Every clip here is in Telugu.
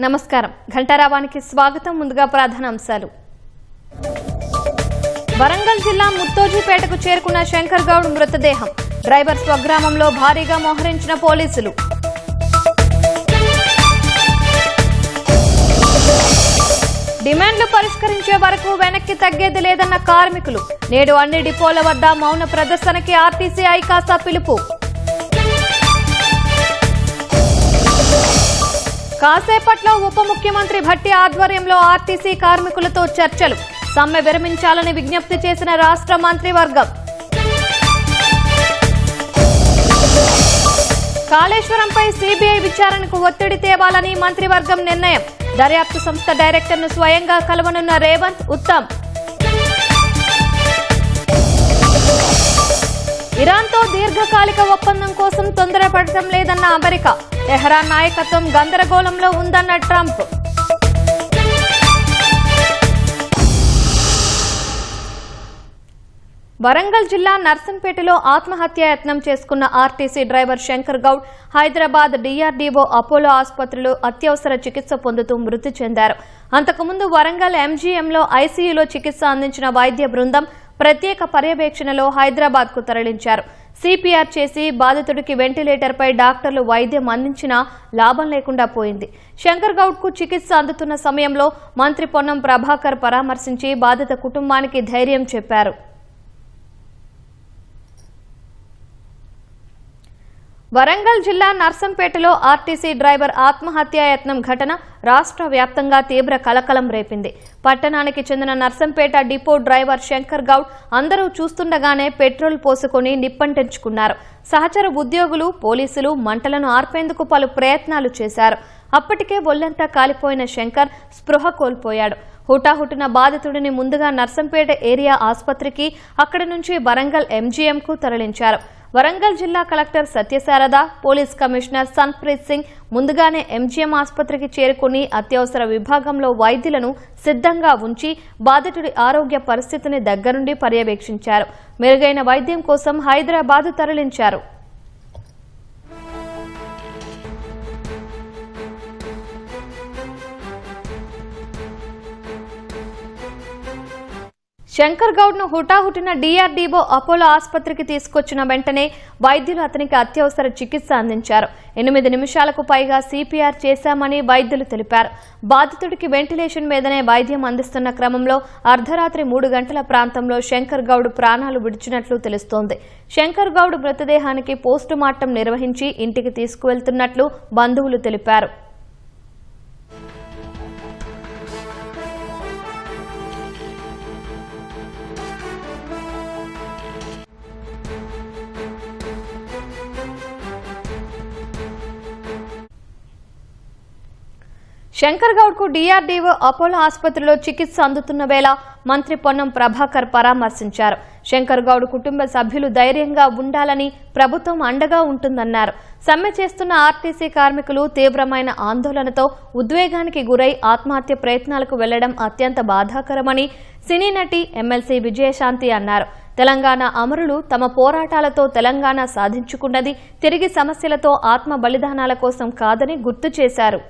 నమస్కారం ఘంటారావానికి స్వాగతం. ముందుగా ప్రధానాంశాలు. వరంగల్ జిల్లా ముత్తోజీపేటకు చేరుకున్న శంకర్ గౌడ్ మృతదేహం. డ్రైవర్ స్వగ్రామంలో భారీగా మోహరించిన పోలీసులు. డిమాండ్లు పరిష్కరించే వరకు వెనక్కి తగ్గేది లేదన్న కార్మికులు. నేడు అన్ని డిపోల వద్ద మౌన ప్రదర్శనకి ఆర్టీసీ ఐకాసా పిలుపు. కాసేపట్లో ఉప ముఖ్యమంత్రి భట్టి ఆధ్వర్యంలో ఆర్టీసీ కార్మికులతో చర్చలు. సమ్మె విరమించాలని విజ్ఞప్తి చేసిన రాష్ట్ర మంత్రివర్గం. కాళేశ్వరంపై సీబీఐ విచారణకు ఒత్తిడి తేవాలని మంత్రివర్గం నిర్ణయం. దర్యాప్తు సంస్థ డైరెక్టర్ను స్వయంగా కలవనున్న రేవంత్, ఉత్తమ్. ఇరాన్తో దీర్ఘకాలిక ఒప్పందం కోసం తొందరపడటం లేదన్న అమెరికా. టెహరాన్ నాయకత్వం గందరగోళంలో ఉందన్న ట్రంప్. వరంగల్ జిల్లా నర్సంపేటలో ఆత్మహత్యాయత్నం చేసుకున్న RTC driver Shankar Goud Hyderabad DRDO Apollo ఆసుపత్రిలో అత్యవసర చికిత్స పొందుతూ మృతి చెందారు. అంతకుముందు వరంగల్ ఎంజీఎంలో ఐసీయూలో చికిత్స అందించిన వైద్య బృందం ప్రత్యేక పర్యవేక్షణలో హైదరాబాద్ కు తరలించారు. సిపిఆర్ చేసి బాధితుడికి వెంటిలేటర్పై డాక్టర్లు వైద్యం అందించినా లాభం లేకుండా పోయింది. శంకర్ గౌడ్ కు చికిత్స అందుతున్న సమయంలో మంత్రి పొన్నం ప్రభాకర్ పరామర్శించి బాధిత కుటుంబానికి ధైర్యం చెప్పారు. వరంగల్ జిల్లా నర్సంపేటలో ఆర్టీసీ డ్రైవర్ ఆత్మహత్యాయత్నం ఘటన రాష్ట్ర వ్యాప్తంగా తీవ్ర కలకలం రేపింది. పట్టణానికి చెందిన నర్సంపేట డిపో డ్రైవర్ శంకర్ గౌడ్ అందరూ చూస్తుండగానే పెట్రోల్ పోసుకుని నిప్పంటించుకున్నారు. సహచర ఉద్యోగులు, పోలీసులు మంటలను ఆర్పేందుకు పలు ప్రయత్నాలు చేశారు. అప్పటికే ఒళ్లంతా కాలిపోయిన శంకర్ స్పృహ కోల్పోయాడు. హుటాహుటిన బాధితుడిని ముందుగా నర్సంపేట ఏరియా ఆసుపత్రికి, అక్కడి నుంచి వరంగల్ ఎంజీఎంకు తరలించారు. వరంగల్ జిల్లా collector Satyasarada, police commissioner Sanpreet Singh ముందుగానే ఎంజీఎం ఆసుపత్రికి చేరుకుని అత్యవసర విభాగంలో వైద్యులను సిద్ధంగా ఉంచి బాధితుడి ఆరోగ్య పరిస్థితిని దగ్గరుండి పర్యవేక్షించారు. మెరుగైన వైద్యం కోసం హైదరాబాద్ తరలించారు. శంకర్ గౌడ్ ను హుటాహుటిన డీఆర్డీఓ అపోలో ఆసుపత్రికి తీసుకొచ్చిన వెంటనే వైద్యులు అతనికి అత్యవసర చికిత్స అందించారు. 8 నిమిషాలకు పైగా సిపిఆర్ చేశామని వైద్యులు తెలిపారు. బాధితుడికి వెంటిలేషన్ మీదనే వైద్యం అందిస్తున్న క్రమంలో అర్ధరాత్రి 3 గంటల ప్రాంతంలో శంకర్ గౌడ్ ప్రాణాలు విడిచినట్లు తెలుస్తోంది. శంకర్ గౌడ్ మృతదేహానికి పోస్టుమార్టం నిర్వహించి ఇంటికి తీసుకువెళ్తున్నట్లు బంధువులు తెలిపారు. శంకర్ గౌడ్ కు డీఆర్డీఓ అపోలో ఆసుపత్రిలో చికిత్స అందుతున్న వేళ మంత్రి పొన్నం ప్రభాకర్ పరామర్శించారు. శంకర్ గౌడ్ కుటుంబ సభ్యులు ధైర్యంగా ఉండాలని, ప్రభుత్వం అండగా ఉంటుందన్నారు. సమ్మె చేస్తున్న ఆర్టీసీ కార్మికులు తీవ్రమైన ఆందోళనతో ఉద్వేగానికి గురై ఆత్మహత్య ప్రయత్నాలకు వెళ్లడం అత్యంత బాధాకరమని సినీ నటి ఎమ్మెల్సీ విజయశాంతి అన్నారు. తెలంగాణ అమరులు తమ పోరాటాలతో తెలంగాణ సాధించుకున్నది తిరిగి సమస్యలతో ఆత్మ బలిదానాల కోసం కాదని గుర్తు చేశారు.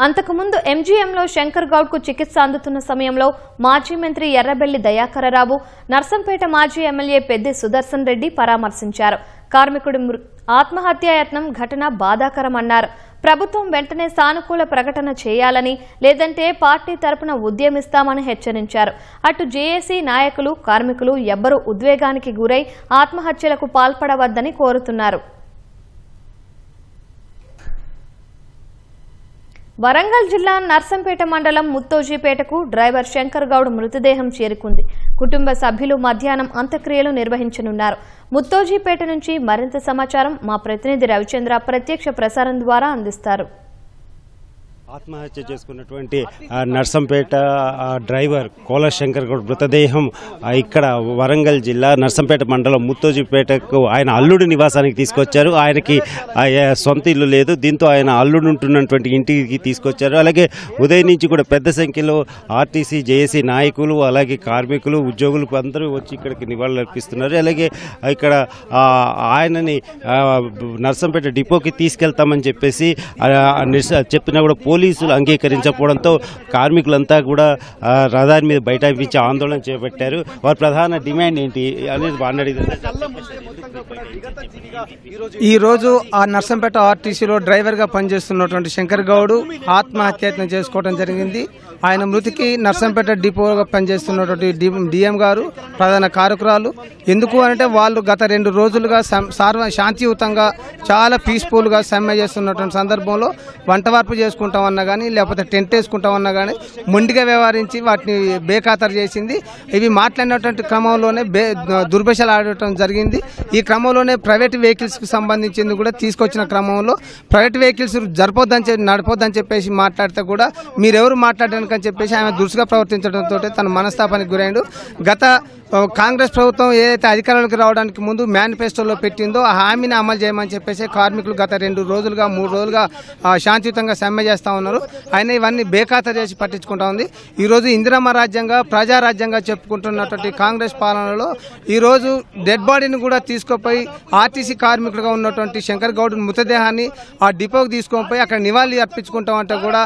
అంతకుముందు ఎంజీఎంలో శంకర్ గౌడ్ కు చికిత్స అందుతున్న సమయంలో మాజీ మంత్రి ఎర్రబెల్లి దయాకరరావు, నర్సంపేట మాజీ ఎమ్మెల్యే పెద్ది సుదర్శన్ రెడ్డి పరామర్శించారు. కార్మికుడి ఆత్మహత్యాయత్నం ఘటన బాధాకరమన్నారు. ప్రభుత్వం వెంటనే సానుకూల ప్రకటన చేయాలని, లేదంటే పార్టీ తరపున ఉద్యమిస్తామని హెచ్చరించారు. అటు జేఏసీ నాయకులు, కార్మికులు ఎవ్వరూ ఉద్వేగానికి గురై ఆత్మహత్యలకు పాల్పడవద్దని కోరుతున్నారు. వరంగల్ జిల్లా నర్సంపేట మండలం ముత్తోజీపేటకు డ్రైవర్ శంకర్ గౌడ్ మృతదేహం చేరుకుంది. కుటుంబ సభ్యులు మధ్యాహ్నం అంత్యక్రియలు నిర్వహించనున్నారు. ముత్తోజీపేట నుంచి మరింత సమాచారం మా ప్రతినిధి రవిచంద్ర ప్రత్యక్ష ప్రసారం ద్వారా అందిస్తారు. ఆత్మహత్య చేసుకున్నటువంటి నర్సంపేట డ్రైవర్ కోల శంకర్ గౌడ్ మృతదేహం ఇక్కడ వరంగల్ జిల్లా నర్సంపేట మండలం ముత్తోజిపేటకు ఆయన అల్లుడి నివాసానికి తీసుకొచ్చారు. ఆయనకి సొంత ఇల్లు లేదు, దీంతో ఆయన అల్లుడు ఉంటున్నటువంటి ఇంటికి తీసుకొచ్చారు. అలాగే ఉదయం నుంచి కూడా పెద్ద సంఖ్యలో ఆర్టీసీ జేఏసీ నాయకులు అలాగే కార్మికులు ఉద్యోగులు అందరూ వచ్చి ఇక్కడికి నివాళులు అర్పిస్తున్నారు. అలాగే ఇక్కడ ఆయనని నర్సంపేట డిపోకి తీసుకెళ్తామని చెప్పేసి చెప్పినా కూడా పోలీసులు అంగీకరించకపోవడంతో కార్మికులంతా కూడా రహదారి మీద బైఠాయించి ఆందోళన చేపట్టారు. వారి ప్రధాన డిమాండ్ ఏంటి అనేది వాడినడిగితే ఈరోజు ఆ నర్సంపేట ఆర్టీసీలో డ్రైవర్గా పనిచేస్తున్నటువంటి శంకర్ గౌడ్ ఆత్మహత్యయత్నం చేసుకోవడం జరిగింది. ఆయన మృతికి నర్సంపేట డిపోగా పనిచేస్తున్నటువంటి డిఎం గారు ప్రధాన కారకురాలు. ఎందుకు అంటే వాళ్ళు గత 2 రోజులుగా శాంతియుతంగా చాలా పీస్ఫుల్గా సమ్మె చేస్తున్నటువంటి సందర్భంలో వంట వార్పు చేసుకుంటామన్నా కానీ లేకపోతే టెంట్ వేసుకుంటామన్నా కానీ మొండిగా వ్యవహరించి వాటిని బేఖాతరు చేసింది. ఇవి మాట్లాడినటువంటి క్రమంలోనే దుర్భాషలు ఆడటం జరిగింది. ఈ క్రమంలోనే ప్రైవేట్ వెహికల్స్కి సంబంధించింది కూడా తీసుకొచ్చిన క్రమంలో ప్రైవేట్ వెహికల్స్ నడపొద్దని చెప్పేసి మాట్లాడితే కూడా మీరెవరు మాట్లాడడానికి అని చెప్పేసి ఆమె దురుసుగా ప్రవర్తించడంతో తన మనస్తాపానికి గురైండు. గత కాంగ్రెస్ ప్రభుత్వం ఏదైతే అధికారంలోకి రావడానికి ముందు మేనిఫెస్టోలో పెట్టిందో ఆ హామీని అమలు చేయమని చెప్పేసి కార్మికులు గత 2 రోజులుగా 3 రోజులుగా శాంతియుతంగా సమ్మె చేస్తూ ఉన్నారు. ఆయన ఇవన్నీ బేఖాతరు చేసి పట్టించుకుంటా ఉంది. ఈరోజు ఇందిరమ్మ రాజ్యంగా ప్రజారాజ్యంగా చెప్పుకుంటున్నటువంటి కాంగ్రెస్ పాలనలో ఈరోజు డెడ్ బాడీని కూడా తీసుకుపోయి ఆర్టీసీ కార్మికులుగా ఉన్నటువంటి శంకర్ గౌడ్ మృతదేహాన్ని ఆ డిపోకి తీసుకొని అక్కడ నివాళి అర్పించుకుంటామంటే కూడా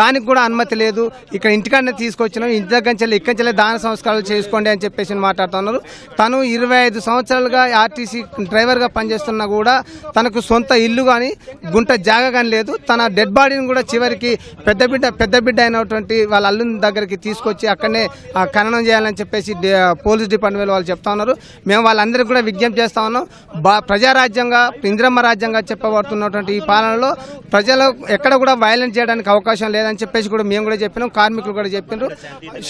దానికి కూడా అనుమతి లేదు. ఇక్కడ ఇంటికాడనే తీసుకొచ్చినాం, ఇంటి దగ్గర ఇక్కడి దాన సంస్కారాలు చేసుకోండి అని చెప్పేసి మాట్లాడుతున్నారు. తను 25 సంవత్సరాలుగా ఆర్టీసీ డ్రైవర్గా పనిచేస్తున్నా కూడా తనకు సొంత ఇల్లు కానీ గుంట జాగా కానీ లేదు. తన డెడ్ బాడీని కూడా చివరికి పెద్ద బిడ్డ అయినటువంటి వాళ్ళ అల్లుని దగ్గరికి తీసుకొచ్చి అక్కడనే ఖననం చేయాలని చెప్పేసి పోలీస్ డిపార్ట్మెంట్ వాళ్ళు చెప్తా ఉన్నారు. మేము వాళ్ళందరికీ కూడా విజ్ఞప్తి చేస్తా ఉన్నాం. ప్రజారాజ్యంగా ఇందిరమ్మ రాజ్యంగా చెప్పబడుతున్నటువంటి ఈ పాలనలో ప్రజలు ఎక్కడ కూడా వైలెన్స్ చేయడానికి అవకాశం లేదని చెప్పేసి కూడా మేము కూడా చెప్పినాం, కార్మికులు కూడా చెప్పినారు.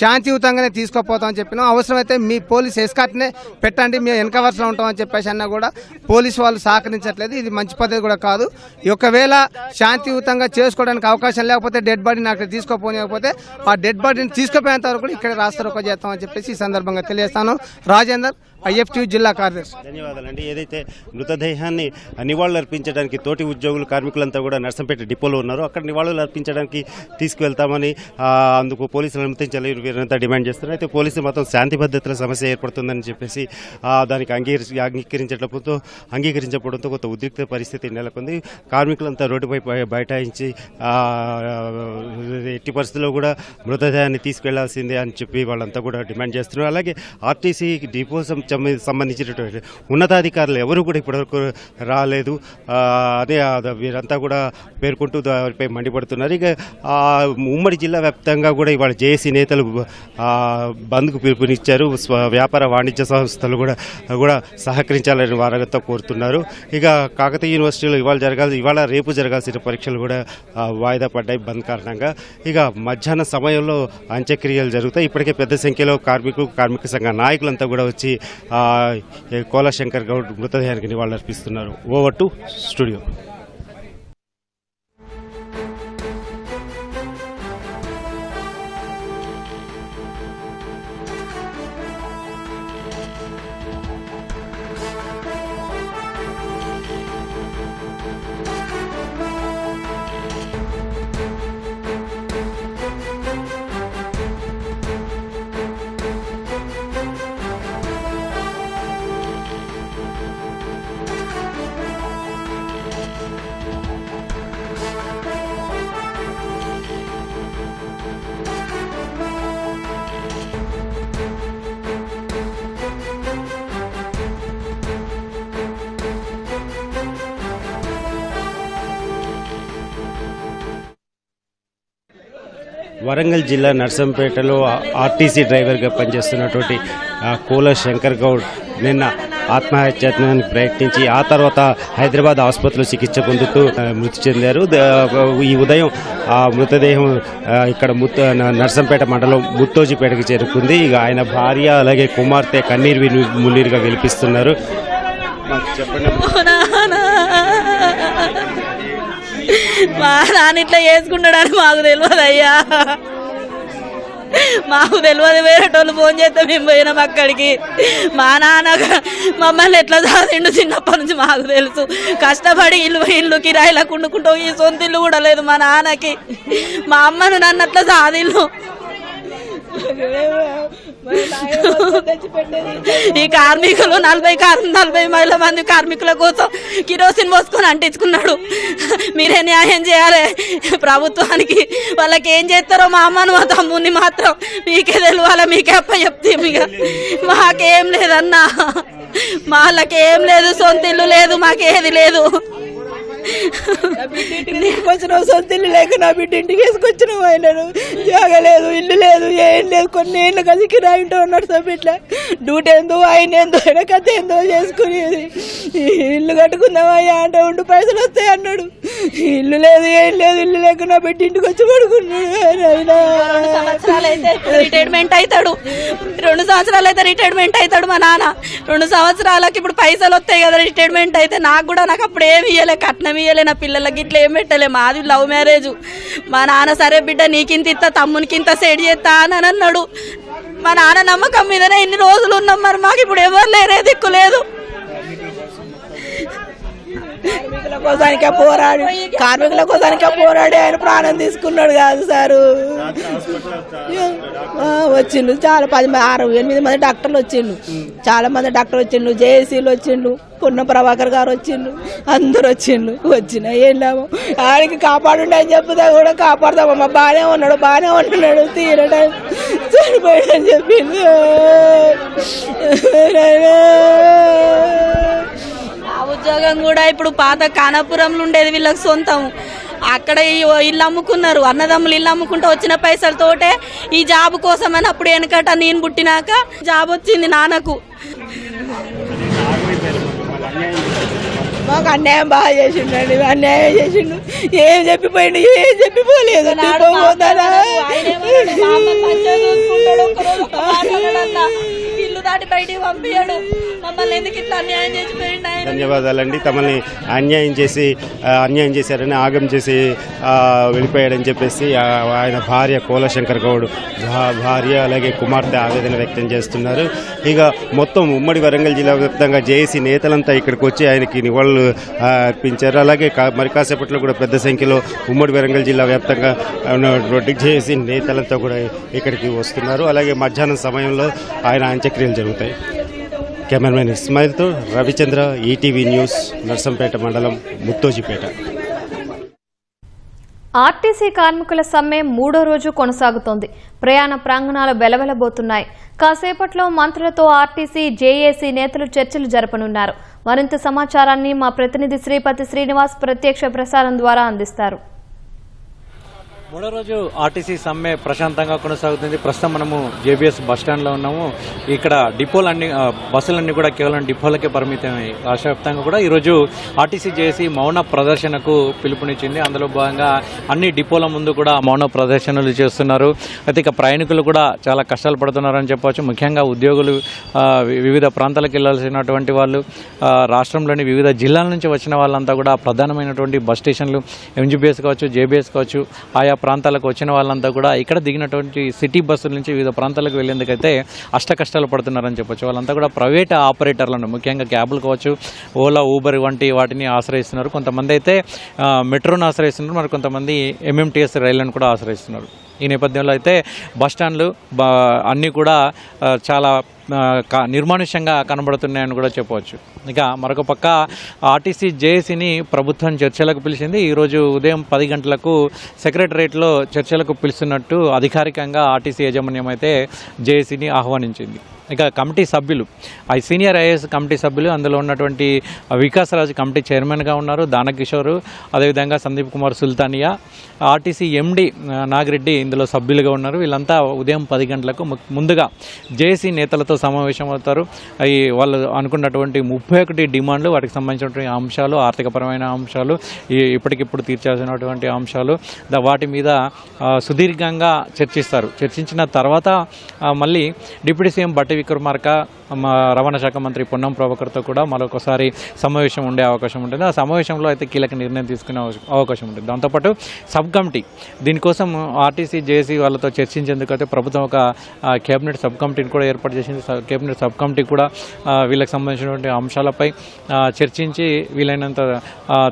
శాంతియుతంగానే తీసుకుపోతామని చెప్పినాం. అవసరమైతే మీ పోలీస్ ఎస్కార్ట్నే పెట్టండి, మేము వెనక వరుసలో ఉంటామని చెప్పేసి అన్నా కూడా పోలీసు వాళ్ళు సహకరించట్లేదు. ఇది మంచి పద్ధతి కూడా కాదు. ఒకవేళ శాంతియుతంగా చేసుకోవడానికి అవకాశం లేకపోతే డెడ్ బాడీని అక్కడ తీసుకోపోతే ఆ డెడ్ బాడీని తీసుకుపోయేంత వరకు ఇక్కడ రాస్తారోకో చేస్తామని చెప్పేసి ఈ సందర్భంగా తెలియజేస్తాను. రాజేందర్, IFTU జిల్లా కార్యదర్శి. ధన్యవాదాలండి. ఏదైతే మృతదేహాన్ని నివాళులు అర్పించడానికి తోటి ఉద్యోగులు కార్మికులంతా కూడా నర్సంపేట డిపోలో ఉన్నారు, అక్కడ నివాళులు అర్పించడానికి తీసుకువెళ్తామని అందుకు పోలీసులు అనుమతించాలి వీరంతా డిమాండ్ చేస్తున్నారు. అయితే పోలీసులు మాత్రం శాంతి భద్రతల సమస్య ఏర్పడుతుందని చెప్పేసి దానికి అంగీకరించకపోవడంతో కొంత ఉద్రిక్త పరిస్థితి నెలకొంది. కార్మికులంతా రోడ్డుపై బైఠాయించి ఎట్టి పరిస్థితుల్లో కూడా మృతదేహాన్ని తీసుకెళ్లాల్సిందే అని చెప్పి వాళ్ళంతా కూడా డిమాండ్ చేస్తున్నారు. అలాగే ఆర్టీసీ డిపో సంబంధించినటువంటి ఉన్నతాధికారులు ఎవరు కూడా ఇప్పటివరకు రాలేదు అదే వీరంతా కూడా పేర్కొంటూ వారిపై మండిపడుతున్నారు. ఇక ఉమ్మడి జిల్లా వ్యాప్తంగా కూడా ఇవాళ జేఏసీ నేతలు బంద్కు పిలుపునిచ్చారు. వ్యాపార వాణిజ్య సంస్థలు కూడా సహకరించాలని వారంతా కోరుతున్నారు. ఇక కాకతీయ యూనివర్సిటీలో ఇవాళ రేపు జరగాల్సిన పరీక్షలు కూడా వాయిదా పడ్డాయి బంద్ కారణంగా. ఇక మధ్యాహ్నం సమయంలో అంత్యక్రియలు జరుగుతాయి. ఇప్పటికే పెద్ద సంఖ్యలో కార్మిక సంఘ నాయకులంతా కూడా వచ్చి కోల శంకర్ గౌడ్ మృతదేహానికి నివాళులర్పిస్తున్నారు. Over to studio. వరంగల్ జిల్లా నర్సంపేటలో ఆర్టీసీ డ్రైవర్గా పనిచేస్తున్నటువంటి కోల శంకర్ గౌడ్ నిన్న ఆత్మహత్యానికి ప్రయత్నించి ఆ తర్వాత హైదరాబాద్ ఆసుపత్రిలో చికిత్స పొందుతూ మృతి చెందారు. ఈ ఉదయం ఆ మృతదేహం ఇక్కడ నర్సంపేట మండలం ముత్తోజిపేటకు చేరుకుంది. ఇక ఆయన భార్య అలాగే కుమార్తె కన్నీరు మున్నీరుగా విలిపిస్తున్నారు. చెప్పండి. మా నాన్న ఇట్లా చేసుకుంటాడని మాకు తెలియదు అయ్యా, మాకు తెలియదు. వేరేటోళ్ళు ఫోన్ చేస్తే మేము పోయినాం అక్కడికి. మా నాన్న మమ్మల్ని ఎట్లా చదివిండు చిన్నప్పటి నుంచి మాకు తెలుసు. కష్టపడి ఇల్లు కిరాయిలా కుండుకుంటూ ఈ సొంత ఇల్లు కూడా లేదు మా నాన్నకి. మా అమ్మను నన్ను అట్లా చదివిండు. ఈ కార్మికులు 40 మంది కార్మికుల కోసం కిరోసిన్ పోసుకొని అంటించుకున్నాడు. మీరే న్యాయం చేయాలి ప్రభుత్వానికి. వాళ్ళకి ఏం చేస్తారో మా అమ్మను మా తమ్ముని మాత్రం మీకే తెలియాలి, మీకే అప్ప చెప్తే. మాకేం లేదన్నా, వాళ్ళకేం లేదు, సొంత ఇల్లు లేదు, మాకేది లేదు. వచ్చినావు సొంత ఇల్లు లేక నా బిడ్డ ఇంటికి వేసుకొచ్చినావు. ఆయనను జాగలేదు, ఇల్లు లేదు, ఏం లేదు. కొన్ని ఏళ్ళు కలిసి కిరాయి ఉంటూ ఉన్నాడు సభ్యుట్ల. డ్యూటీ ఏందో ఆయన ఏందో ఆయన కథ ఏందో చేసుకునేది. ఇల్లు కట్టుకుందామయ్యా అంటే ఉండు పైసలు వస్తాయి అన్నాడు. ఇల్లు లేదు, ఏం లేదు. ఇల్లు లేక నా బిడ్డ ఇంటికి వచ్చి పడుకున్నాడు. 2 సంవత్సరాలు అయితే రిటైర్మెంట్ అవుతాడు. 2 సంవత్సరాలు అయితే రిటైర్మెంట్ అవుతాడు మా నాన్న. 2 సంవత్సరాలకి ఇప్పుడు పైసలు వస్తాయి కదా రిటైర్మెంట్ అయితే. నాకు అప్పుడు ఏమి ఇయ్యలే, కట్నం ఇయ్యలే, నా పిల్లలకి ఇట్లా ఏం పెట్టలే. మాది లవ్ మ్యారేజ్. మా నాన్న సరే బిడ్డ నీకింత ఇస్తా, తమ్మునికింత సెట్ చేస్తా అని అన్నాడు. మా నాన్న నమ్మకం మీదనే ఇన్ని రోజులు ఉన్నాం. మరి మాకు ఇప్పుడు ఎవరు లేరే, దిక్కు లేదు. కార్మికుల కోసానికే పోరాడి ఆయన ప్రాణం తీసుకున్నాడు కాదు సారు. వచ్చిండు చాలా 8 మంది డాక్టర్లు వచ్చిండు, చాలా మంది డాక్టర్లు వచ్చిండు, జేఏసీలు వచ్చిండు, పొన్న ప్రభాకర్ గారు వచ్చిండు, అందరు వచ్చినా ఏం లాభం. ఆయనకి కాపాడుండే అని చెప్తా కూడా కాపాడదామమ్మా, బాగానే ఉంటున్నాడు తీరడం చనిపోయాడని చెప్పింది. ఉద్యోగం కూడా ఇప్పుడు పాత కానాపురంలో ఉండేది వీళ్ళకి సొంతం. అక్కడ ఇల్లు అమ్ముకున్నారు, అన్నదమ్ములు ఇల్లు అమ్ముకుంటూ వచ్చిన పైసలతోటే ఈ జాబ్ కోసం అని అప్పుడు వెనకట నేను పుట్టినాక జాబ్ వచ్చింది నాన్నకు. మాకు అన్యాయం బాగా చేసిండండి, అన్యాయం చేసిండు. ఏం చెప్పిపోయిండు, ఏం చెప్పిపోలేదు. ఇల్లు దాటి బయటికి పంపించాడు. మమ్మల్ని ఎందుకు ఇట్లా అన్యాయం చేసిపోయిండు ఆయన. ధన్యవాదాలండి. తమల్ని అన్యాయం చేశారని ఆగం చేసి వెళ్ళిపోయాడని చెప్పేసి ఆయన భార్య కోలశంకర్ గౌడ్ భార్య అలాగే కుమార్తె ఆవేదన వ్యక్తం చేస్తున్నారు. ఇక మొత్తం ఉమ్మడి వరంగల్ జిల్లా వ్యాప్తంగా జేఏసీ నేతలంతా ఇక్కడికి వచ్చి ఆయనకి నివాళులు అర్పించారు. అలాగే మరి కాసేపట్లో కూడా పెద్ద సంఖ్యలో ఉమ్మడి వరంగల్ జిల్లా వ్యాప్తంగా జేఏసీ నేతలంతా కూడా ఇక్కడికి వస్తున్నారు. అలాగే మధ్యాహ్నం సమయంలో ఆయన అంత్యక్రియలు జరుగుతాయి. కెమెరామెన్ ఇస్మాయిల్తో రవిచంద్ర, ఈటీవీ న్యూస్, నర్సంపేట మండలం, ముత్తోజిపేట. ఆర్టీసీ కార్మికుల సమ్మె 3వ రోజు కొనసాగుతోంది. ప్రయాణ ప్రాంగణాలు వెలవెలబోతున్నాయి. కాసేపట్లో మంత్రులతో ఆర్టీసీ, జేఏసీ నేతలు చర్చలు జరపనున్నారు. మరింత సమాచారాన్ని మా ప్రతినిధి శ్రీపతి శ్రీనివాస్ ప్రత్యక్ష ప్రసారం ద్వారా అందిస్తారు. 3వ రోజు ఆర్టీసీ సమ్మె ప్రశాంతంగా కొనసాగుతుంది. ప్రస్తుతం మనము జేబీఎస్ బస్టాండ్లో ఉన్నాము. ఇక్కడ డిపోలన్నీ బస్సులన్నీ కూడా కేవలం డిపోలకే పరిమితమై రాష్ట్ర వ్యాప్తంగా కూడా ఈరోజు ఆర్టీసీ జేఏసీ మౌన ప్రదర్శనకు పిలుపునిచ్చింది. అందులో భాగంగా అన్ని డిపోల ముందు కూడా మౌన ప్రదర్శనలు చేస్తున్నారు. అయితే ఇక ప్రయాణికులు కూడా చాలా కష్టాలు పడుతున్నారని చెప్పవచ్చు. ముఖ్యంగా ఉద్యోగులు, వివిధ ప్రాంతాలకు వెళ్లాల్సినటువంటి వాళ్ళు, రాష్ట్రంలోని వివిధ జిల్లాల నుంచి వచ్చిన వాళ్ళంతా కూడా ప్రధానమైనటువంటి బస్ స్టేషన్లు ఎంజీబీఎస్ కావచ్చు, జేబీఎస్ కావచ్చు, ఆయా ప్రాంతాలకు వచ్చిన వాళ్ళంతా కూడా ఇక్కడ దిగినటువంటి సిటీ బస్సుల నుంచి వివిధ ప్రాంతాలకు వెళ్లేందుకైతే కష్టాలు పడుతున్నారని చెప్పొచ్చు. వాళ్ళంతా కూడా ప్రైవేట్ ఆపరేటర్లను, ముఖ్యంగా క్యాబ్లు కావచ్చు, ఓలా, ఊబర్ వంటి వాటిని ఆశ్రయిస్తున్నారు. కొంతమంది అయితే మెట్రోను ఆశ్రయిస్తున్నారు, మరి కొంతమంది ఎంఎంటీఎస్ రైళ్లను కూడా ఆశ్రయిస్తున్నారు. ఈ నేపథ్యంలో అయితే బస్టాండ్లు అన్నీ కూడా చాలా నిర్మానుష్యంగా కనబడుతున్నాయని కూడా చెప్పవచ్చు. ఇక మరొక పక్క ఆర్టీసీ జేఏసీని ప్రభుత్వం చర్చలకు పిలిచింది. ఈరోజు ఉదయం 10 గంటలకు సెక్రటరియట్లో చర్చలకు పిలుస్తున్నట్టు అధికారికంగా ఆర్టీసీ యాజమాన్యం అయితే జేఏసీని ఆహ్వానించింది. ఇక కమిటీ సభ్యులు, సీనియర్ ఐఏఎస్ కమిటీ సభ్యులు, అందులో ఉన్నటువంటి వికాస్ రాజ్ కమిటీ చైర్మన్గా ఉన్నారు, దానకిషోర్, అదేవిధంగా సందీప్ కుమార్ సుల్తానియా, ఆర్టీసీ ఎండీ నాగిరెడ్డి ఇందులో సభ్యులుగా ఉన్నారు. వీళ్ళంతా ఉదయం 10 గంటలకు ముందుగా జేఏసీ నేతలతో సమావేశం అవుతారు. వాళ్ళు అనుకున్నటువంటి 31 డిమాండ్లు, వాటికి సంబంధించినటువంటి అంశాలు, ఆర్థికపరమైన అంశాలు, ఇప్పటికిప్పుడు తీర్చాల్సినటువంటి అంశాలు, వాటి మీద సుదీర్ఘంగా చర్చిస్తారు. చర్చించిన తర్వాత మళ్ళీ డిప్యూటీ సీఎం బట్టి బట్టి విక్రమార్క రవాణా శాఖ మంత్రి పొన్నం ప్రభాకర్తో కూడా మరొకసారి సమావేశం ఉండే అవకాశం ఉంటుంది. ఆ సమావేశంలో అయితే కీలక నిర్ణయం తీసుకునే అవకాశం ఉంటుంది. దాంతోపాటు సబ్ కమిటీ దీనికోసం ఆర్టీసీ జేఏసీ వాళ్ళతో చర్చించేందుకు అయితే ప్రభుత్వం ఒక కేబినెట్ సబ్ కమిటీని కూడా ఏర్పాటు చేసింది. కేబినెట్ సబ్ కమిటీ కూడా వీళ్ళకి సంబంధించినటువంటి అంశాలపై చర్చించి వీలైనంత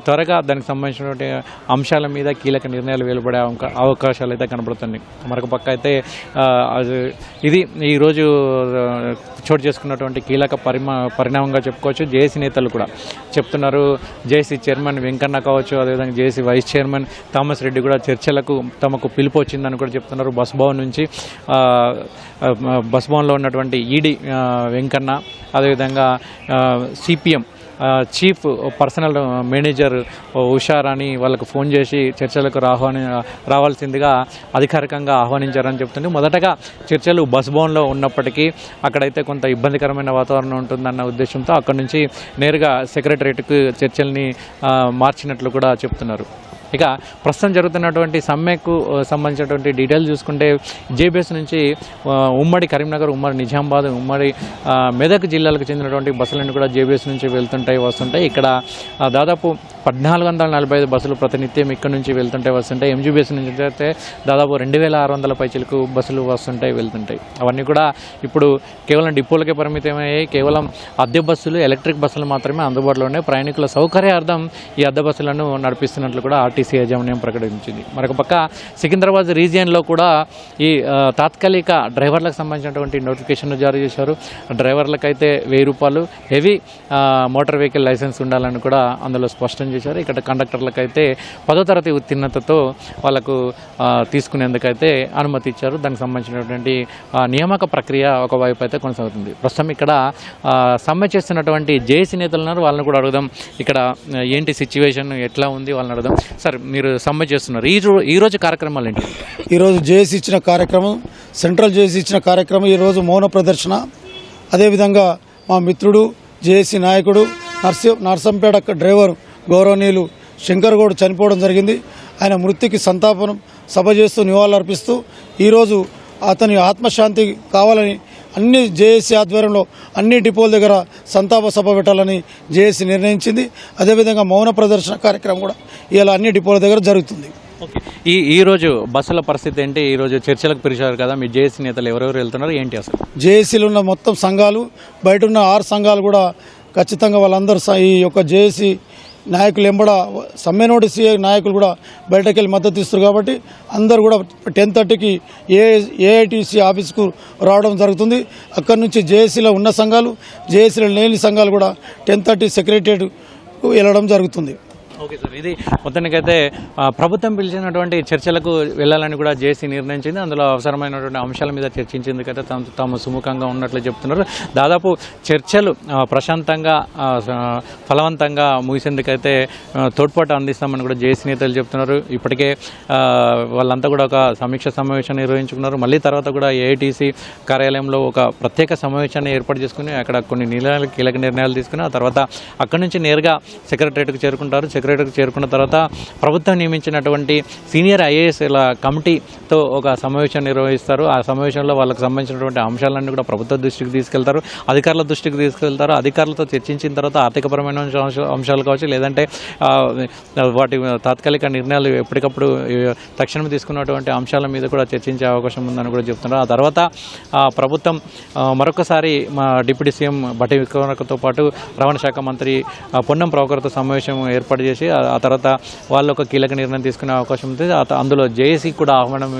త్వరగా దానికి సంబంధించినటువంటి అంశాల మీద కీలక నిర్ణయాలు వెలువడే అవకాశాలు అయితే కనబడుతున్నాయి. మరొక పక్క అయితే ఇది ఈరోజు చోటు చేసుకున్నటువంటి కీలక పరిణామంగా చెప్పుకోవచ్చు. జేఏసీ నేతలు కూడా చెప్తున్నారు. జేఏసీ చైర్మన్ వెంకన్న కావచ్చు, అదేవిధంగా JAC vice chairman Thomas Reddy కూడా చర్చలకు తమకు పిలుపు వచ్చిందని కూడా చెప్తున్నారు. బస్ భవన్ నుంచి బస్ భవన్లో ఉన్నటువంటి ఈడీ వెంకన్న, అదేవిధంగా సిపిఎం చీఫ్ పర్సనల్ మేనేజర్ ఉషారాని వాళ్ళకు ఫోన్ చేసి చర్చలకు రావాల్సిందిగా అధికారికంగా ఆహ్వానించారని చెప్తుంది. మొదటగా చర్చలు బస్ భవన్లో ఉన్నప్పటికీ అక్కడైతే కొంత ఇబ్బందికరమైన వాతావరణం ఉంటుందన్న ఉద్దేశంతో అక్కడి నుంచి నేరుగా సెక్రటరేట్కు చర్చల్ని మార్చినట్లు కూడా చెప్తున్నారు. ఇక ప్రస్తుతం జరుగుతున్నటువంటి సమ్మెకు సంబంధించినటువంటి డీటెయిల్స్ చూసుకుంటే జేబీఎస్ నుంచి ఉమ్మడి కరీంనగర్, ఉమ్మడి నిజామాబాద్, ఉమ్మడి మెదక్ జిల్లాలకు చెందినటువంటి బస్సులన్నీ కూడా జేబీఎస్ నుంచి వస్తుంటాయి. ఇక్కడ దాదాపు 1445 బస్సులు ప్రతినిత్యం ఇక్కడ నుంచి వస్తుంటాయి. ఎంజీబీఎస్ నుంచి అయితే దాదాపు 2600 పైచిలకు బస్సులు వెళ్తుంటాయి. అవన్నీ కూడా ఇప్పుడు కేవలం డిపోలకే పరిమితమయ్యాయి. కేవలం అద్దె బస్సులు, ఎలక్ట్రిక్ బస్సులు మాత్రమే అందుబాటులో ఉన్నాయి. ప్రయాణికుల సౌకర్యార్థం ఈ అద్దె బస్సులను నడిపిస్తున్నట్లు కూడా ఆర్టీసీ యాజమాన్యం ప్రకటించింది. మరొక పక్క సికింద్రాబాద్ రీజియన్లో కూడా ఈ తాత్కాలిక డ్రైవర్లకు సంబంధించినటువంటి నోటిఫికేషన్ జారీ చేశారు. డ్రైవర్లకైతే 1000 రూపాయలు హెవీ మోటార్ వెహికల్ లైసెన్స్ ఉండాలని కూడా అందులో స్పష్టం చేశారు. ఇక్కడ కండక్టర్లకు అయితే 10వ తరగతి ఉత్తీర్ణతతో వాళ్ళకు తీసుకునేందుకైతే అనుమతి ఇచ్చారు. దానికి సంబంధించినటువంటి నియామక ప్రక్రియ ఒకవైపు అయితే కొనసాగుతుంది. ప్రస్తుతం ఇక్కడ సమ్మె చేస్తున్నటువంటి జేఏసీ నేతలు ఉన్నారు. వాళ్ళని కూడా అడుగుదాం. ఇక్కడ ఏంటి సిచ్యువేషన్, ఎట్లా ఉంది వాళ్ళని అడుగుదాం. సార్, మీరు సమ్మె చేస్తున్నారు. ఈరోజు కార్యక్రమాలు ఏంటి? ఈరోజు జేఏసీ ఇచ్చిన కార్యక్రమం, సెంట్రల్ జేఏసీ ఇచ్చిన కార్యక్రమం, ఈరోజు మౌన ప్రదర్శన. అదేవిధంగా మా మిత్రుడు జేఏసీ నాయకుడు నర్సంపేట డ్రైవర్ గౌరవనీయులు శంకర్ గౌడ్ చనిపోవడం జరిగింది. ఆయన మృతికి సంతాపనం సభ చేస్తూ నివాళులర్పిస్తూ ఈరోజు అతని ఆత్మశాంతి కావాలని అన్ని జేఏసీ ఆధ్వర్యంలో అన్ని డిపోల దగ్గర సంతాప సభ పెట్టాలని జేఏసీ నిర్ణయించింది. అదేవిధంగా మౌన ప్రదర్శన కార్యక్రమం కూడా ఇలా అన్ని డిపోల దగ్గర జరుగుతుంది. ఈరోజు బస్సుల పరిస్థితి ఏంటి? ఈరోజు చర్చలకు పిలిచారు కదా, మీ జేఏసీ నేతలు ఎవరెవరు వెళ్తున్నారు, ఏంటి అసలు? జేఏసీలో ఉన్న మొత్తం సంఘాలు, బయట ఉన్న 6 సంఘాలు కూడా ఖచ్చితంగా వాళ్ళందరూ ఈ యొక్క జేఏసీ నాయకులు ఎంబడ సమ్మె నోటీస్ నాయకులు కూడా బయటకెళ్ళి మద్దతు ఇస్తారు. కాబట్టి అందరూ కూడా 10:30కి ఏఐటీసీ ఆఫీస్కు రావడం జరుగుతుంది. అక్కడి నుంచి జేఏసీలో ఉన్న సంఘాలు, జేఏసీలో లేని సంఘాలు కూడా 10:30 సెక్రటరియట్కు వెళ్ళడం జరుగుతుంది. ఓకే సార్, ఇది మొత్తానికైతే ప్రభుత్వం పిలిచినటువంటి చర్చలకు వెళ్ళాలని కూడా జేఏసీ నిర్ణయించింది. అందులో అవసరమైనటువంటి అంశాల మీద చర్చించేందుకైతే తాము సుముఖంగా ఉన్నట్లు చెప్తున్నారు. దాదాపు చర్చలు ప్రశాంతంగా ఫలవంతంగా ముగిసేందుకైతే తోడ్పాటు అందిస్తామని కూడా జేఏసీ నేతలు చెప్తున్నారు. ఇప్పటికే వాళ్ళంతా కూడా ఒక సమీక్ష సమావేశాన్ని నిర్వహించుకున్నారు. మళ్ళీ తర్వాత కూడా ఏఐటీసీ కార్యాలయంలో ఒక ప్రత్యేక సమావేశాన్ని ఏర్పాటు చేసుకుని అక్కడ కొన్ని కీలక నిర్ణయాలు తీసుకుని ఆ తర్వాత అక్కడి నుంచి నేరుగా సెక్రటరేట్కు చేరుకుంటారు. సెక్రటరీకి చేరుకున్న తర్వాత ప్రభుత్వం నియమించినటువంటి సీనియర్ ఐఏఎస్ల కమిటీతో ఒక సమావేశం నిర్వహిస్తారు. ఆ సమావేశంలో వాళ్ళకి సంబంధించినటువంటి అంశాలన్నీ కూడా ప్రభుత్వ దృష్టికి తీసుకెళ్తారు, అధికారుల దృష్టికి తీసుకెళ్తారు. అధికారులతో చర్చించిన తర్వాత ఆర్థికపరమైన అంశాలు కావచ్చు, లేదంటే వాటి తాత్కాలిక నిర్ణయాలు ఎప్పటికప్పుడు తక్షణం తీసుకున్నటువంటి అంశాల మీద కూడా చర్చించే అవకాశం ఉందని కూడా చెప్తున్నారు. ఆ తర్వాత ప్రభుత్వం మరొకసారి మా డిప్యూటీ సీఎం బట్టి విక్రమార్కతో పాటు రవాణా శాఖ మంత్రి పొన్నం ప్రభాకర్తో సమావేశం ఏర్పాటు చేసి ఆ తర్వాత వాళ్ళు ఒక కీలక నిర్ణయం తీసుకునే అవకాశం ఉంటుంది. అందులో జేఏసీ కూడా ఆహ్వానం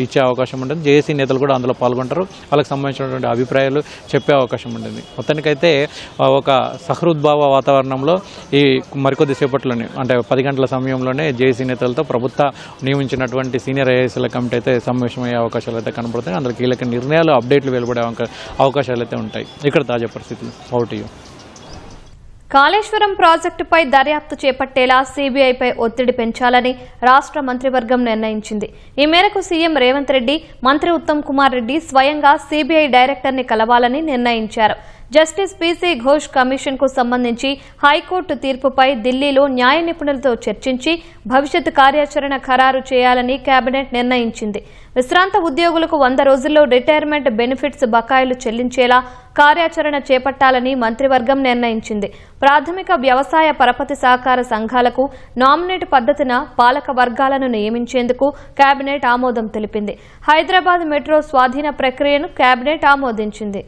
ఇచ్చే అవకాశం ఉంటుంది. జేఏసీ నేతలు కూడా అందులో పాల్గొంటారు. వాళ్ళకి సంబంధించినటువంటి అభిప్రాయాలు చెప్పే అవకాశం ఉంటుంది. మొత్తానికైతే ఒక సహృద్భావ వాతావరణంలో ఈ మరికొద్ది సేపట్లోనే అంటే 10 గంటల సమయంలోనే జేఏసీ నేతలతో ప్రభుత్వ నియమించినటువంటి సీనియర్ ఐఏఎస్ల కమిటీ అయితే సమావేశమయ్యే అవకాశాలు అయితే కనబడుతున్నాయి. అందులో కీలక నిర్ణయాలు, అప్డేట్లు వెలువడే అవకాశాలు అయితే ఉంటాయి. ఇక్కడ తాజా పరిస్థితులు. Out you. కాళేశ్వరం ప్రాజెక్టుపై దర్యాప్తు చేపట్టేలా సీబీఐపై ఒత్తిడి పెంచాలని రాష్ట్ర మంత్రివర్గం నిర్ణయించింది. ఈ మేరకు సీఎం రేవంత్ రెడ్డి, మంత్రి ఉత్తమ్ కుమార్ రెడ్డి స్వయంగా సీబీఐ డైరెక్టర్ని కలవాలని నిర్ణయించారు. జస్టిస్ పీసీ ఘోష్ కమిషన్ కు సంబంధించి హైకోర్టు తీర్పుపై ఢిల్లీలో న్యాయ నిపుణులతో చర్చించి భవిష్యత్ కార్యాచరణ ఖరారు చేయాలని కేబినెట్ నిర్ణయించింది. విశ్రాంత ఉద్యోగులకు 100 రోజుల్లో రిటైర్మెంట్ బెనిఫిట్స్ బకాయిలు చెల్లించేలా కార్యాచరణ చేపట్టాలని మంత్రివర్గం నిర్ణయించింది. ప్రాథమిక వ్యవసాయ పరపతి సహకార సంఘాలకు నామినేట్ పద్ధతిన పాలక వర్గాలను నియమించేందుకు కేబినెట్ ఆమోదం తెలిపింది. హైదరాబాద్ మెట్రో స్వాధీన ప్రక్రియను కేబినెట్ ఆమోదించింది.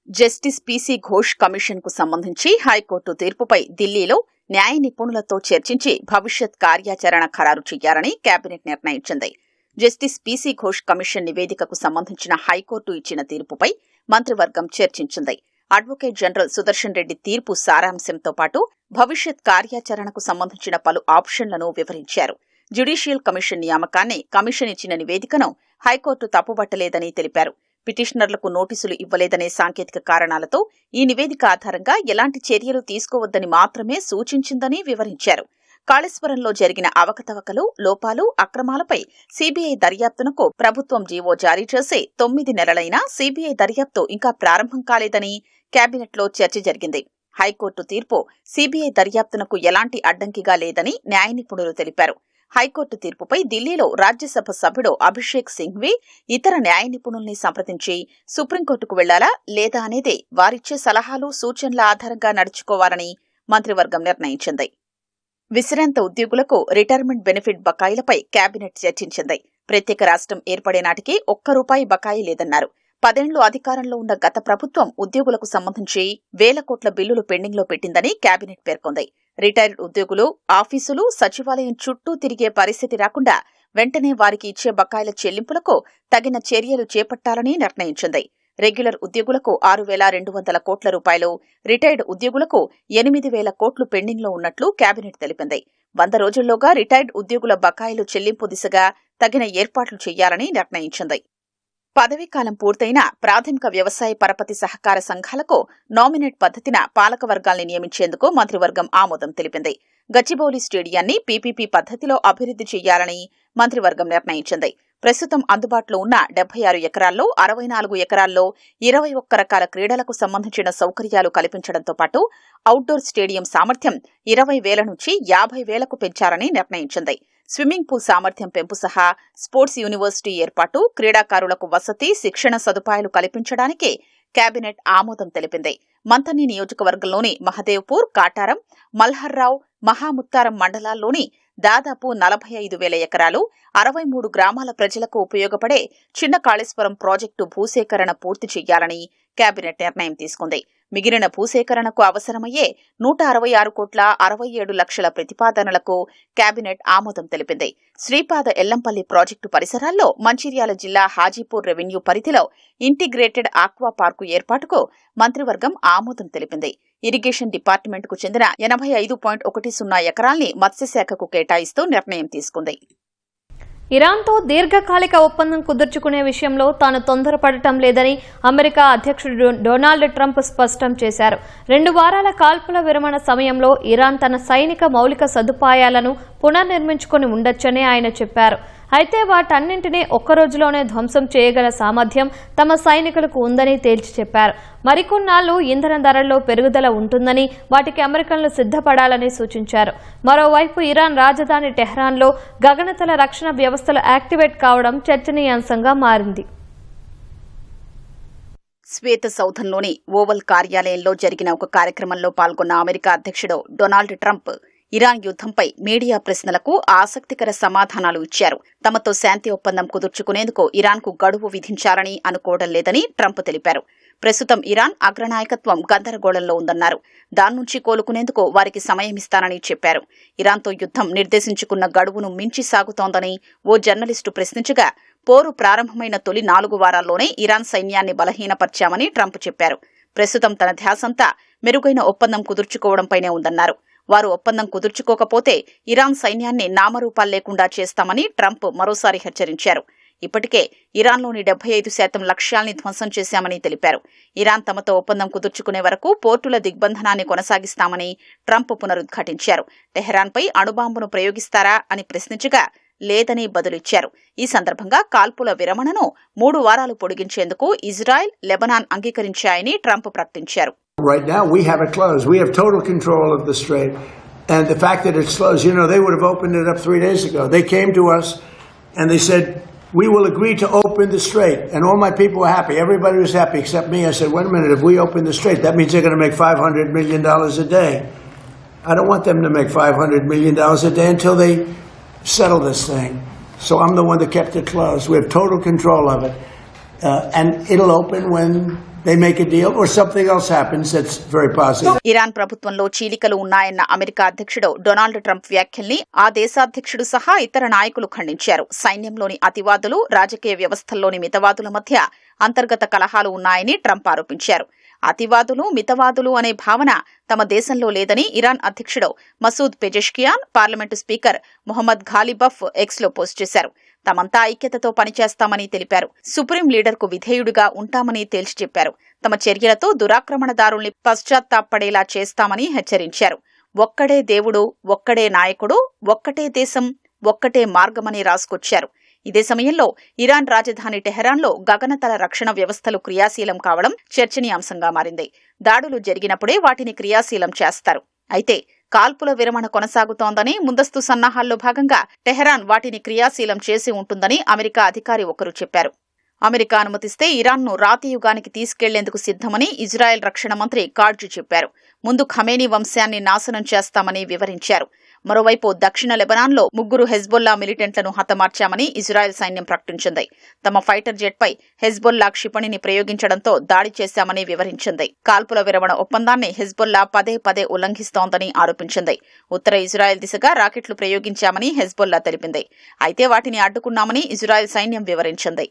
జస్టిస్ పీసీ ఘోష్ కమిషన్ కు సంబంధించి హైకోర్టు తీర్పుపై ఢిల్లీలో న్యాయ నిపుణులతో చర్చించి భవిష్యత్ కార్యాచరణ ఖరారు చేయాలని కేబినెట్ నిర్ణయించింది. జస్టిస్ పీసీ ఘోష్ కమిషన్ నివేదికకు సంబంధించిన హైకోర్టు ఇచ్చిన తీర్పుపై మంత్రివర్గం చర్చించింది. అడ్వకేట్ జనరల్ సుదర్శన్ రెడ్డి తీర్పు సారాంశంతో పాటు భవిష్యత్ కార్యాచరణకు సంబంధించిన పలు ఆప్షన్లను వివరించారు. జ్యుడిషియల్ కమిషన్ నియామకాన్ని కమిషన్ ఇచ్చిన నివేదికను హైకోర్టు తప్పుబట్టలేదని తెలిపారు. పిటిషనర్లకు నోటీసులు ఇవ్వలేదనే సాంకేతిక కారణాలతో ఈ నివేదిక ఆధారంగా ఎలాంటి చర్యలు తీసుకోవద్దని మాత్రమే సూచించిందని వివరించారు. కాళేశ్వరంలో జరిగిన అవకతవకలు, లోపాలు, అక్రమాలపై సీబీఐ దర్యాప్తునకు ప్రభుత్వం జీవో జారీ చేసి 9 నెలలైనా సీబీఐ దర్యాప్తు ఇంకా ప్రారంభం కాలేదని కేబినెట్లో చర్చ జరిగింది. హైకోర్టు తీర్పు సీబీఐ దర్యాప్తునకు ఎలాంటి అడ్డంకిగా లేదని న్యాయ నిపుణులు తెలిపారు. హైకోర్టు తీర్పుపై ఢిల్లీలో రాజ్యసభ సభ్యుడు అభిషేక్ సింఘ్వి ఇతర న్యాయ నిపుణుల్ని సంప్రదించి సుప్రీంకోర్టుకు వెళ్లాలా లేదా అనేది వారిచ్చే సలహాలు, సూచనల ఆధారంగా నడుచుకోవాలని మంత్రివర్గం నిర్ణయించింది. విశ్రాంత ఉద్యోగులకు రిటైర్మెంట్ బెనిఫిట్ బకాయిలపై కేబినెట్ చర్చించింది. ప్రత్యేక రాష్ట్రం ఏర్పడే నాటికి ₹1 బకాయి లేదన్నారు. 10 ఏళ్లు అధికారంలో ఉన్న గత ప్రభుత్వం ఉద్యోగులకు సంబంధించి వేల కోట్ల బిల్లులు పెండింగ్లో పెట్టిందని కేబినెట్ పేర్కొంది. రిటైర్డ్ ఉద్యోగులు ఆఫీసులు, సచివాలయం చుట్టూ తిరిగే పరిస్థితి రాకుండా వెంటనే వారికి ఇచ్చే బకాయిల చెల్లింపులకు తగిన చర్యలు చేపట్టాలని నిర్ణయించింది. రెగ్యులర్ ఉద్యోగులకు ₹6,200 కోట్ల, రిటైర్డ్ ఉద్యోగులకు 8,000 కోట్లు పెండింగ్లో ఉన్నట్లు కేబినెట్ తెలిపింది. 100 రోజుల్లోగా రిటైర్డ్ ఉద్యోగుల బకాయిలు చెల్లింపు దిశగా తగిన ఏర్పాట్లు చేయాలని నిర్ణయించింది. పదవీకాలం పూర్తయిన ప్రాథమిక వ్యవసాయ పరపతి సహకార సంఘాలకు నామినేట్ పద్ధతిన పాలకవర్గాల్ని నియమించేందుకు మంత్రివర్గం ఆమోదం తెలిపింది. గచ్చిబౌలి స్టేడియాన్ని పీపీపీ పద్ధతిలో అభివృద్ది చేయాలని మంత్రివర్గం నిర్ణయించింది. ప్రస్తుతం అందుబాటులో ఉన్న 76 ఎకరాల్లో 64 ఎకరాల్లో 21 రకాల క్రీడలకు సంబంధించిన సౌకర్యాలు కల్పించడంతో పాటు అవుట్డోర్ స్టేడియం సామర్థ్యం 20,000 నుంచి 50,000కు పెంచాలని నిర్ణయించింది. స్విమ్మింగ్ పూల్ సామర్థ్యం పెంపు సహా స్పోర్ట్స్ యూనివర్సిటీ ఏర్పాటు, క్రీడాకారులకు వసతి, శిక్షణ సదుపాయాలు కల్పించడానికి కేబినెట్ ఆమోదం తెలిపింది. మంథని నియోజకవర్గంలోని మహదేవ్పూర్, కాటారం, మల్హర్రావు, మహాముత్తారం మండలాల్లోని దాదాపు 45,000 ఎకరాలు, 63 గ్రామాల ప్రజలకు ఉపయోగపడే చిన్న కాళేశ్వరం ప్రాజెక్టు భూసేకరణ పూర్తి చేయాలని కేబినెట్ నిర్ణయం తీసుకుంది. మిగిలిన భూసేకరణకు అవసరమయ్యే 166,67 లక్షల ప్రతిపాదనలకు కేబినెట్ ఆమోదం తెలిపింది. శ్రీపాద ఎల్లంపల్లి ప్రాజెక్టు పరిసరాల్లో మంచిర్యాల జిల్లా హాజీపూర్ రెవెన్యూ పరిధిలో ఇంటిగ్రేటెడ్ ఆక్వా పార్కు ఏర్పాటుకు మంత్రివర్గం ఆమోదం తెలిపింది. ఇరిగేషన్ డిపార్ట్మెంట్కు చెందిన 85.10 ఎకరాల్ని మత్స్యశాఖకు కేటాయిస్తూ నిర్ణయం తీసుకుంది. ఇరాన్తో దీర్ఘకాలిక ఒప్పందం కుదుర్చుకునే విషయంలో తాను తొందరపడటం లేదని అమెరికా అధ్యక్షుడు డొనాల్డ్ ట్రంప్ స్పష్టం చేశారు. 2 వారాల కాల్పుల విరమణ సమయంలో ఇరాన్ తన సైనిక మౌలిక సదుపాయాలను పునర్నిర్మించుకుని ఉండొచ్చని ఆయన చెప్పారు. అయితే వాటన్నింటినీ ఒక్కరోజులోనే ధ్వంసం చేయగల సామర్థ్యం తమ సైనికులకు ఉందని తేల్చి చెప్పారు. మరికొన్నాళ్లు ఇంధన ధరల్లో పెరుగుదల ఉంటుందని, వాటికి అమెరికన్లు సిద్ధపడాలని సూచించారు. మరోవైపు ఇరాన్ రాజధాని టెహ్రాన్లో గగనతల రక్షణ వ్యవస్థలు యాక్టివేట్ కావడం చర్చనీయాంశంగా మారింది. శ్వేత సౌధంలోని ఓవల్ కార్యాలయంలో జరిగిన ఒక కార్యక్రమంలో పాల్గొన్న అమెరికా అధ్యక్షుడు డొనాల్డ్ ట్రంప్ ఇరాన్ యుద్ధంపై మీడియా ప్రశ్నలకు ఆసక్తికర సమాధానాలు ఇచ్చారు. తమతో శాంతి ఒప్పందం కుదుర్చుకునేందుకు ఇరాన్కు గడువు విధించాలని అనుకోవడం లేదని ట్రంప్ తెలిపారు. ప్రస్తుతం ఇరాన్ అగ్రనాయకత్వం గందరగోళంలో ఉందన్నారు. దాని నుంచి కోలుకునేందుకు వారికి సమయమిస్తానని చెప్పారు. ఇరాన్తో యుద్ధం నిర్దేశించుకున్న గడువును మించి సాగుతోందని ఓ జర్నలిస్టు ప్రశ్నించగా, పోరు ప్రారంభమైన తొలి 4 వారాల్లోనే ఇరాన్ సైన్యాన్ని బలహీనపర్చామని ట్రంప్ చెప్పారు. ప్రస్తుతం తన ధ్యాసంతా మెరుగైన ఒప్పందం కుదుర్చుకోవడంపైనే ఉందన్నారు. వారు ఒప్పందం కుదుర్చుకోకపోతే ఇరాన్ సైన్యాన్ని నామరూపాలు లేకుండా చేస్తామని ట్రంప్ మరోసారి హెచ్చరించారు. ఇప్పటికే ఇరాన్లోని 75% లక్ష్యాల్ని ధ్వంసం చేశామని తెలిపారు. ఇరాన్ తమతో ఒప్పందం కుదుర్చుకునే వరకు పోర్టుల దిగ్బంధనాన్ని కొనసాగిస్తామని ట్రంప్ పునరుద్ఘాటించారు. టెహరాన్పై అణుబాంబును ప్రయోగిస్తారా అని ప్రశ్నించగా, లేదని బదులిచ్చారు. ఈ సందర్భంగా కాల్పుల విరమణను 3 వారాలు పొడిగించేందుకు ఇజ్రాయెల్, లెబనాన్ అంగీకరించాయని ట్రంప్ ప్రకటించారు. Right now, we have it closed. We have total control of the strait. And the fact that it's closed, they would have opened it up 3 days ago. They came to us and they said, we will agree to open the strait. And all my people were happy. Everybody was happy except me. I said, wait a minute, if we open the strait, that means they're going to make $500 million a day. I don't want them to make $500 million a day until they settle this thing. So I'm the one that kept it closed. We have total control of it. And it'll open when they make a deal or something else happens that's very positive. Iran ప్రభుత్వంలో చీలికలు ఉన్నాయన్న అమెరికా అధ్యక్షుడు డొనాల్డ్ ట్రంప్ వ్యాఖ్యల్ని ఆ దేశాధ్యక్షుడు సహా ఇతర నాయకులు ఖండించారు. సైన్యంలోని అతివాదులు, రాజకీయ వ్యవస్థల్లోని మితవాదుల మధ్య అంతర్గత కలహాలు ఉన్నాయని ట్రంప్ ఆరోపించారు. అతివాదులు, మితవాదులు అనే భావన తమ దేశంలో లేదని ఇరాన్ అధ్యక్షుడు Masoud Pezeshkian parliament speaker Mohammad Ghalibaf ఎక్స్లో పోస్ట్ చేశారు. తమంతా ఐక్యతతో పనిచేస్తామని తెలిపారు. సుప్రీం లీడర్కు విధేయుడిగా ఉంటామని తేల్చి చెప్పారు. తమ చర్యలతో దురాక్రమణదారుల్ని పశ్చాత్తాపడేలా చేస్తామని హెచ్చరించారు. ఒక్కడే దేవుడు, ఒక్కడే నాయకుడు, ఒక్కటే దేశం, ఒక్కటే మార్గమని రాసుకొచ్చారు. ఇదే సమయంలో ఇరాన్ రాజధాని టెహరాన్లో గగనతల రక్షణ వ్యవస్థలు క్రియాశీలం కావడం చర్చనీయాంశంగా మారింది. దాడులు జరిగినప్పుడే వాటిని క్రియాశీలం చేస్తారు. అయితే కాల్పుల విరమణ కొనసాగుతోందని, ముందస్తు సన్నాహాల్లో భాగంగా టెహరాన్ వాటిని క్రియాశీలం చేసి ఉంటుందని అమెరికా అధికారి ఒకరు చెప్పారు. అమెరికా అనుమతిస్తే ఇరాన్ను రాతి యుగానికి తీసుకెళ్లేందుకు సిద్ధమని ఇజ్రాయెల్ రక్షణ మంత్రి కాడ్జీ చెప్పారు. ముందు ఖమేనీ వంశాన్ని నాశనం చేస్తామని వివరించారు. మరోవైపు దక్షిణ లెబనాన్లో 3 హెజ్బొల్లా మిలిటెంట్లను హతమార్చామని ఇజ్రాయెల్ సైన్యం ప్రకటించింది. తమ ఫైటర్ జెట్పై హెజ్బొల్లా క్షిపణిని ప్రయోగించడంతో దాడి చేశామని వివరించింది. కాల్పుల విరమణ ఒప్పందాన్ని హెజ్బొల్లా పదే పదే ఉల్లంఘిస్తోందని ఆరోపించింది. ఉత్తర ఇజ్రాయెల్ దిశగా రాకెట్లు ప్రయోగించామని హెజ్బొల్లా తెలిపింది. అయితే వాటిని అడ్డుకున్నామని ఇజ్రాయెల్ సైన్యం వివరించింది.